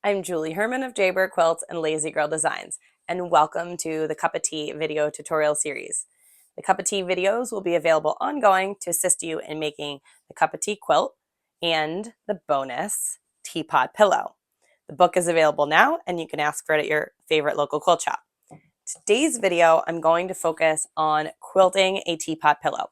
I'm Julie Herman of Jaybird Quilts and Lazy Girl Designs, and welcome to the Cuppa Tea video tutorial series. The Cuppa Tea videos will be available ongoing to assist you in making the Cuppa Tea Quilt and the bonus Teapot pillow. The book is available now, and you can ask for it at your favorite local quilt shop. Today's video, I'm going to focus on quilting a teapot pillow.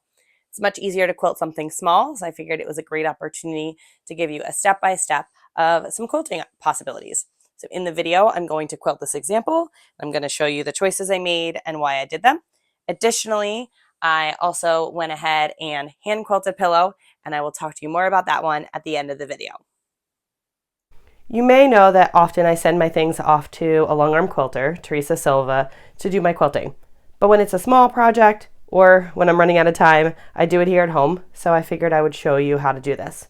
It's much easier to quilt something small, so I figured it was a great opportunity to give you a step-by-step of some quilting possibilities. So in the video, I'm going to quilt this example. I'm going to show you the choices I made and why I did them. Additionally, I also went ahead and hand quilted a pillow, and I will talk to you more about that one at the end of the video. You may know that often I send my things off to a long arm quilter, Teresa Silva, to do my quilting. But when it's a small project or when I'm running out of time, I do it here at home, so I figured I would show you how to do this.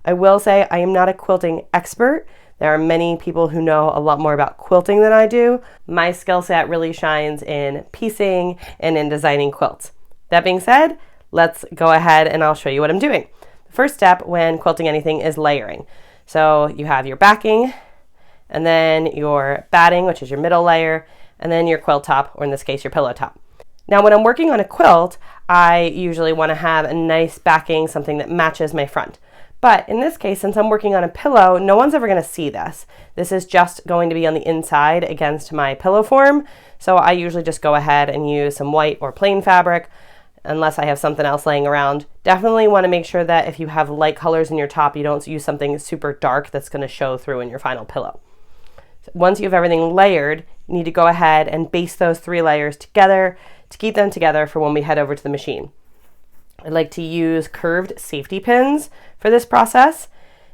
I will say I am not a quilting expert. There are many people who know a lot more about quilting than I do. My skill set really shines in piecing and in designing quilts. That being said, let's go ahead and I'll show you what I'm doing. The first step when quilting anything is layering. So you have your backing, and then your batting, which is your middle layer, and then your quilt top, or in this case, your pillow top. Now, when I'm working on a quilt, I usually want to have a nice backing, something that matches my front. But in this case, since I'm working on a pillow, no one's ever going to see this. This is just going to be on the inside against my pillow form. So I usually just go ahead and use some white or plain fabric, unless I have something else laying around. Definitely want to make sure that if you have light colors in your top, you don't use something super dark that's going to show through in your final pillow. So once you have everything layered, you need to go ahead and baste those 3 layers together to keep them together for when we head over to the machine. I like to use curved safety pins for this process.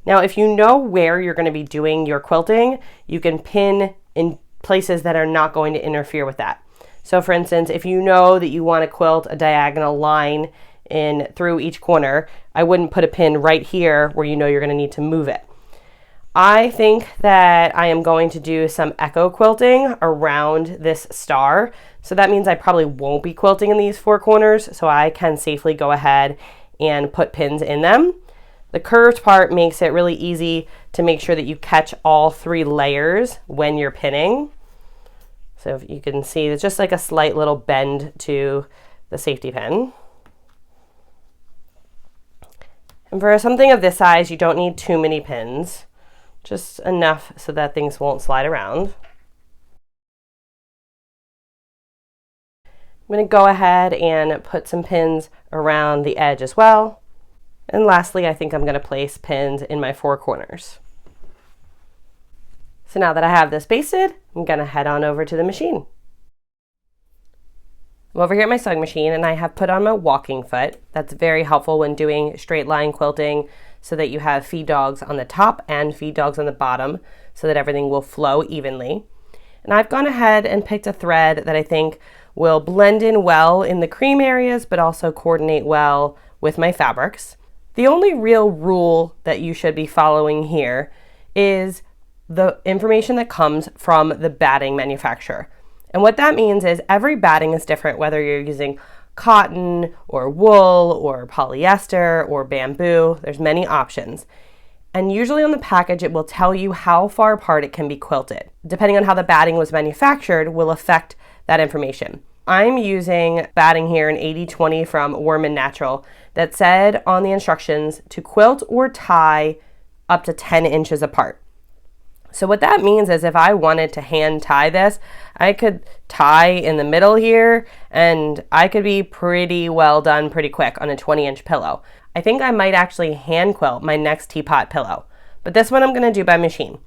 Now, if you know where you're going to be doing your quilting, you can pin in places that are not going to interfere with that. So for instance, if you know that you want to quilt a diagonal line in through each corner, I wouldn't put a pin right here where you know you're going to need to move it. I think that I am going to do some echo quilting around this star. So that means I probably won't be quilting in these 4 corners, so I can safely go ahead and put pins in them. The curved part makes it really easy to make sure that you catch all 3 layers when you're pinning. So if you can see, it's just like a slight little bend to the safety pin. And for something of this size, you don't need too many pins, just enough so that things won't slide around. I'm going to go ahead and put some pins around the edge as well. And lastly, I think I'm going to place pins in my 4 corners. So now that I have this basted, I'm going to head on over to the machine. I'm over here at my sewing machine, and I have put on my walking foot. That's very helpful when doing straight line quilting, so that you have feed dogs on the top and feed dogs on the bottom, so that everything will flow evenly. And I've gone ahead and picked a thread that I think will blend in well in the cream areas, but also coordinate well with my fabrics. The only real rule that you should be following here is the information that comes from the batting manufacturer. And what that means is every batting is different, whether you're using cotton or wool or polyester or bamboo. There's many options. And usually on the package, it will tell you how far apart it can be quilted. Depending on how the batting was manufactured will affect that information. I'm using batting here in 80/20 from Worm and Natural that said on the instructions to quilt or tie up to 10 inches apart. So what that means is if I wanted to hand tie this, I could tie in the middle here and I could be pretty well done pretty quick on a 20-inch pillow. I think I might actually hand quilt my next teapot pillow, but this one I'm going to do by machine.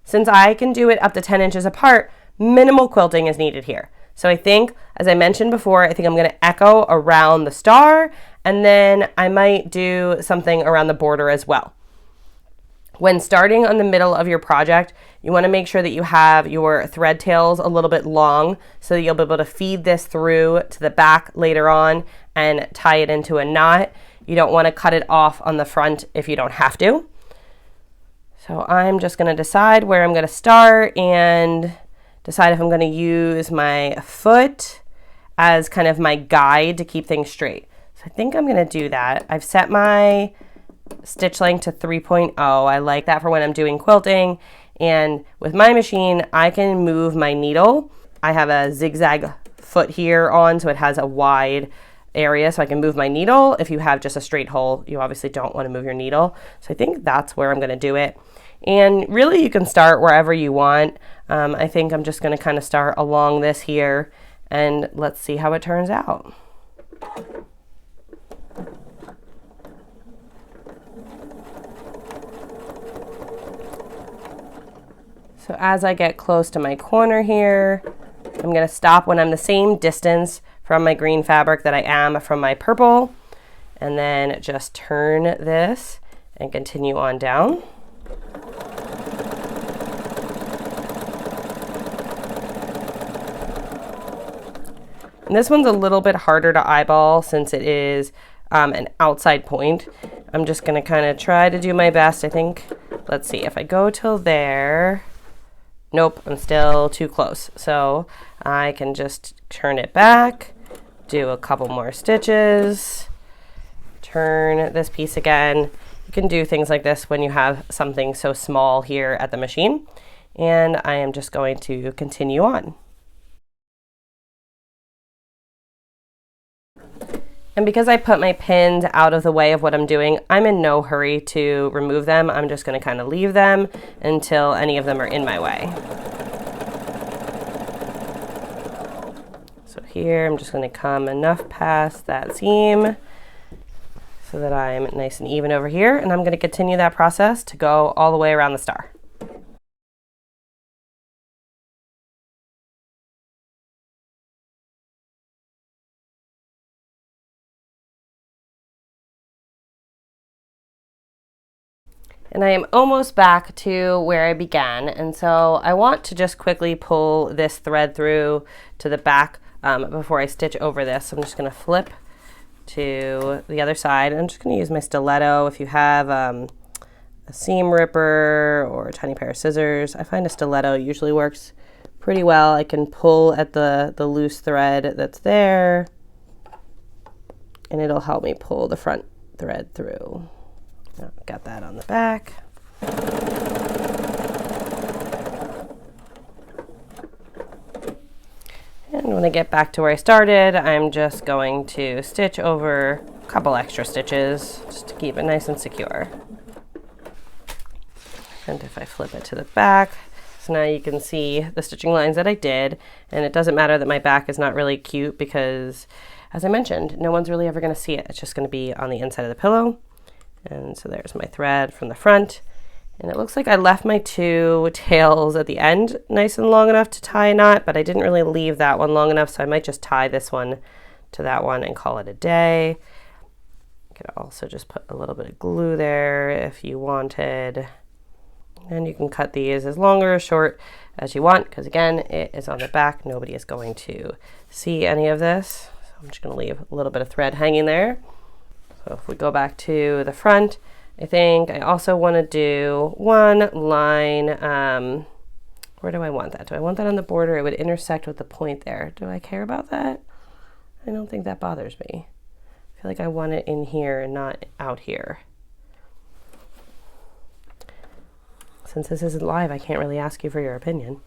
Since I can do it up to 10 inches apart, minimal quilting is needed here. So I think, as I mentioned before, I think I'm going to echo around the star, and then I might do something around the border as well. When starting on the middle of your project, you want to make sure that you have your thread tails a little bit long so that you'll be able to feed this through to the back later on and tie it into a knot. You don't want to cut it off on the front if you don't have to. So I'm just going to decide where I'm going to start and decide if I'm going to use my foot as kind of my guide to keep things straight. So I think I'm going to do that. I've set my stitch length to 3.0. I like that for when I'm doing quilting, And with my machine, I can move my needle. I have a zigzag foot here on, so it has a wide area, so I can move my needle. If you have just a straight hole, you obviously don't want to move your needle. So I think that's where I'm going to do it. And really, you can start wherever you want. I think I'm just going to kind of start along this here, and let's see how it turns out. So as I get close to my corner here, I'm going to stop when I'm the same distance from my green fabric that I am from my purple, and then just turn this and continue on down. And this one's a little bit harder to eyeball since it is an outside point. I'm just going to kind of try to do my best. I think, let's see, if I go till there, nope, I'm still too close. So I can just turn it back, do a couple more stitches, turn this piece again. You can do things like this when you have something so small here at the machine. And I am just going to continue on. And because I put my pins out of the way of what I'm doing, I'm in no hurry to remove them. I'm just going to kind of leave them until any of them are in my way. So here I'm just going to come enough past that seam so that I'm nice and even over here, and I'm going to continue that process to go all the way around the star. And I am almost back to where I began, and so I want to just quickly pull this thread through to the back before I stitch over this. So I'm just going to flip to the other side. I'm just going to use my stiletto. If you have a seam ripper or a tiny pair of scissors, I find a stiletto usually works pretty well. I can pull at the loose thread that's there, and it'll help me pull the front thread through. Got that on the back. And when I get back to where I started, I'm just going to stitch over a couple extra stitches just to keep it nice and secure. And if I flip it to the back, so now you can see the stitching lines that I did, and it doesn't matter that my back is not really cute because, as I mentioned, no one's really ever going to see it. It's just going to be on the inside of the pillow. And so there's my thread from the front, and it looks like I left my two tails at the end nice and long enough to tie a knot, but I didn't really leave that one long enough, so I might just tie this one to that one and call it a day. You could also just put a little bit of glue there if you wanted, and you can cut these as long or as short as you want, because again, it is on the back. Nobody is going to see any of this, so I'm just going to leave a little bit of thread hanging there. So if we go back to the front, I think I also want to do one line, where do I want that? Do I want that on the border? It would intersect with the point there. Do I care about that? I don't think that bothers me. I feel like I want it in here and not out here. Since this isn't live, I can't really ask you for your opinion.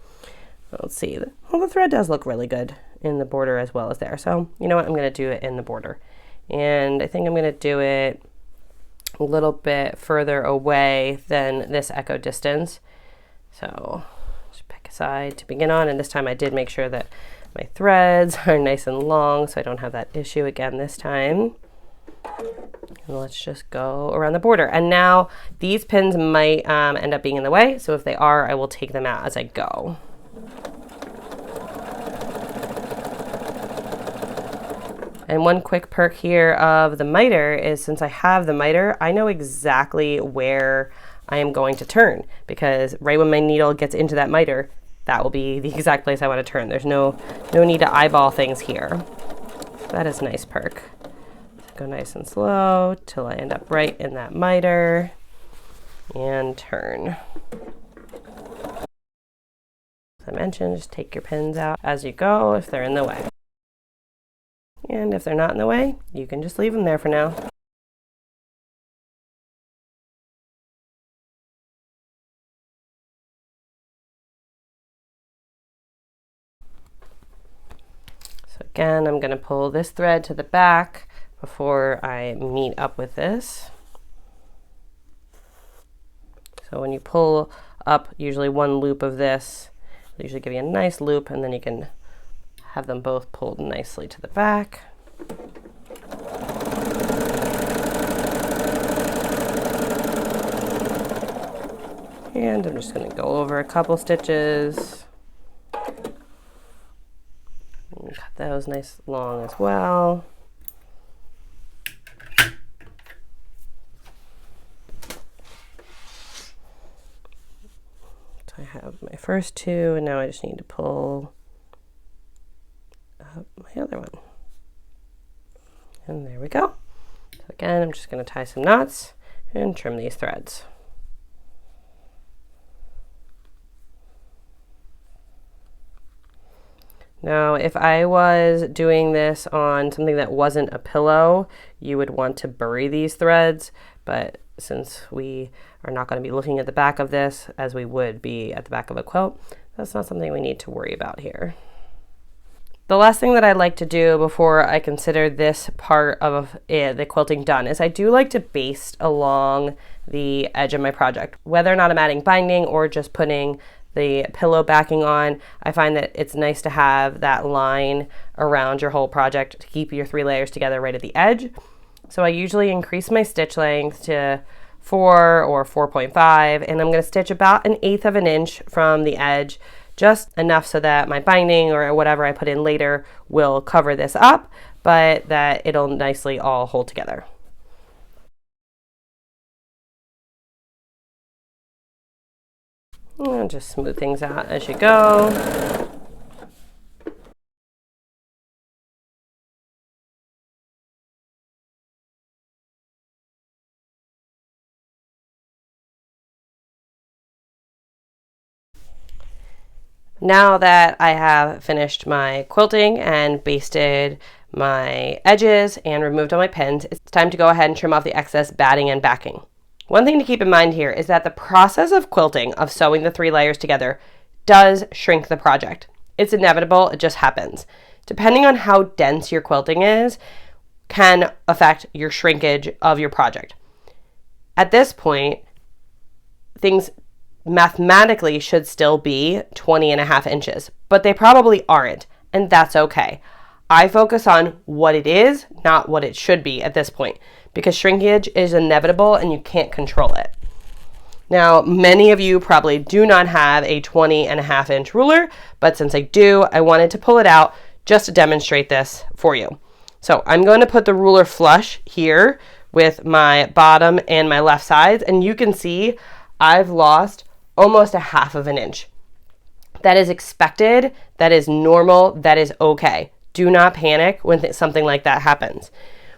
Let's see. Well, the thread does look really good in the border as well as there. So you know what? I'm going to do it in the border. And I think I'm going to do it a little bit further away than this echo distance. So just pick a side to begin on, and this time I did make sure that my threads are nice and long so I don't have that issue again this time. And let's just go around the border. And now these pins might end up being in the way, so if they are, I will take them out as I go. And one quick perk here of the miter is, since I have the miter, I know exactly where I am going to turn, because right when my needle gets into that miter, that will be the exact place I want to turn. There's no need to eyeball things here. So that is a nice perk. Go nice and slow till I end up right in that miter and turn. As I mentioned, just take your pins out as you go if they're in the way. And if they're not in the way, you can just leave them there for now. Again, I'm going to pull this thread to the back before I meet up with this. So when you pull up usually one loop of this, it'll usually give you a nice loop, and then you can have them both pulled nicely to the back. And I'm just going to go over a couple stitches. And cut those nice long as well. So I have my first two, and now I just need to pull up my other one. And there we go. So again, I'm just going to tie some knots and trim these threads. Now, if I was doing this on something that wasn't a pillow, you would want to bury these threads, but since we are not going to be looking at the back of this as we would be at the back of a quilt, that's not something we need to worry about here. The last thing that I like to do before I consider this part of the quilting done is I do like to baste along the edge of my project. Whether or not I'm adding binding or just putting the pillow backing on, I find that it's nice to have that line around your whole project to keep your 3 layers together right at the edge. So I usually increase my stitch length to 4 or 4.5, and I'm going to stitch about 1/8 of an inch from the edge, just enough so that my binding or whatever I put in later will cover this up, but that it'll nicely all hold together. And just smooth things out as you go. Now that I have finished my quilting and basted my edges and removed all my pins, it's time to go ahead and trim off the excess batting and backing. One thing to keep in mind here is that the process of quilting, of sewing the 3 layers together, does shrink the project. It's inevitable, it just happens. Depending on how dense your quilting is, can affect your shrinkage of your project. At this point, things mathematically should still be 20.5 inches, but they probably aren't, and that's okay. I focus on what it is, not what it should be at this point, because shrinkage is inevitable and you can't control it. Now, many of you probably do not have a 20.5 inch ruler, but since I do, I wanted to pull it out just to demonstrate this for you. So I'm going to put the ruler flush here with my bottom and my left sides, and you can see I've lost almost 1/2 inch. That is expected, that is normal, that is okay. Do not panic when something like that happens.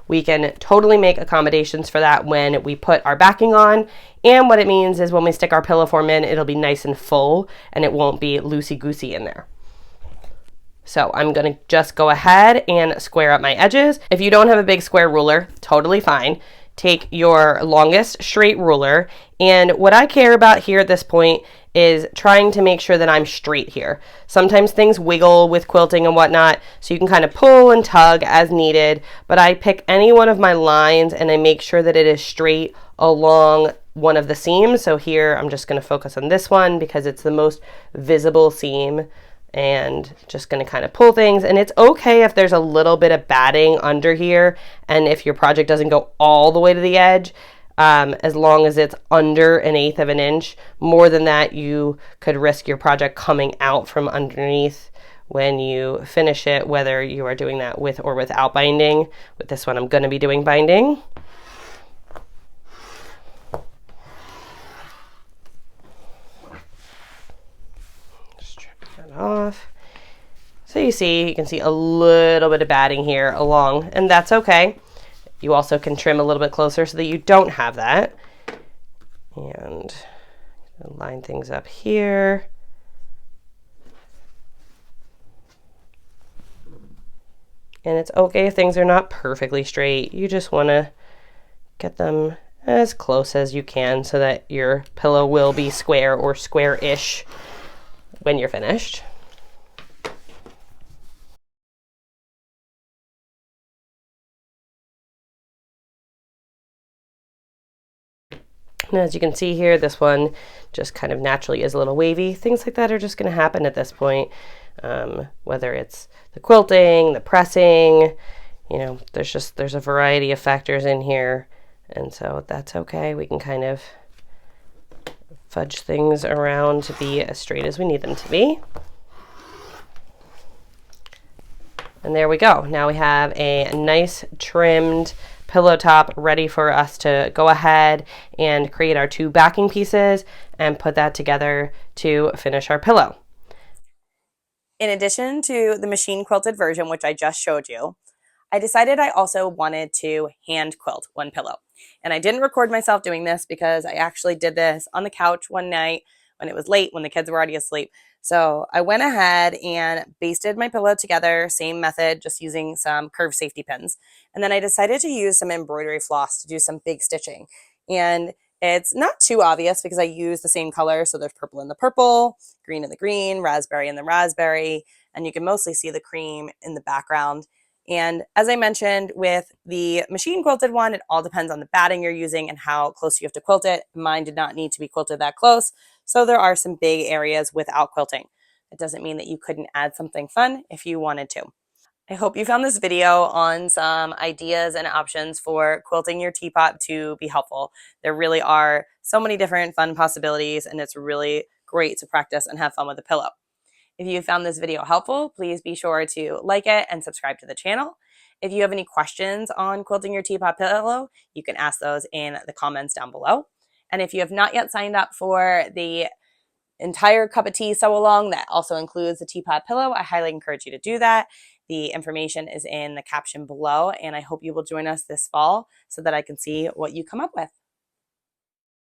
We can totally make accommodations for that when we put our backing on, and what it means is when we stick our pillow form in, it'll be nice and full and it won't be loosey-goosey in there. So I'm going to just go ahead and square up my edges. If you don't have a big square ruler, totally fine. Take your longest straight ruler, and what I care about here at this point is trying to make sure that I'm straight here. Sometimes things wiggle with quilting and whatnot, so you can kind of pull and tug as needed, but I pick any one of my lines and I make sure that it is straight along one of the seams. So here I'm just going to focus on this one because it's the most visible seam, and just going to kind of pull things. And it's okay if there's a little bit of batting under here, and if your project doesn't go all the way to the edge, as long as it's under 1/8 of an inch. More than that, you could risk your project coming out from underneath when you finish it, whether you are doing that with or without binding. With this one, I'm going to be doing binding. Off. So you can see a little bit of batting here along, and that's okay. You also can trim a little bit closer so that you don't have that. And line things up here. And it's okay if things are not perfectly straight. You just want to get them as close as you can so that your pillow will be square or square-ish when you're finished. And as you can see here, this one just kind of naturally is a little wavy. Things like that are just going to happen at this point, whether it's the quilting, the pressing, you know, there's a variety of factors in here, and so that's okay. We can kind of fudge things around to be as straight as we need them to be. And there we go. Now we have a nice trimmed pillow top ready for us to go ahead and create our 2 backing pieces and put that together to finish our pillow. In addition to the machine quilted version, which I just showed you, I decided I also wanted to hand quilt one pillow. And I didn't record myself doing this because I actually did this on the couch one night when it was late, when the kids were already asleep. So I went ahead and basted my pillow together, same method, just using some curved safety pins. And then I decided to use some embroidery floss to do some big stitching. And it's not too obvious because I use the same color. So there's purple in the purple, green in the green, raspberry in the raspberry, and you can mostly see the cream in the background. And as I mentioned with the machine quilted one, it all depends on the batting you're using and how close you have to quilt it. Mine did not need to be quilted that close, so there are some big areas without quilting. It doesn't mean that you couldn't add something fun if you wanted to. I hope you found this video on some ideas and options for quilting your teapot to be helpful. There really are so many different fun possibilities, and it's really great to practice and have fun with a pillow. If you found this video helpful, please be sure to like it and subscribe to the channel. If you have any questions on quilting your teapot pillow, you can ask those in the comments down below. And if you have not yet signed up for the entire Cuppa Tea sew along that also includes the teapot pillow, I highly encourage you to do that. The information is in the caption below, and I hope you will join us this fall so that I can see what you come up with.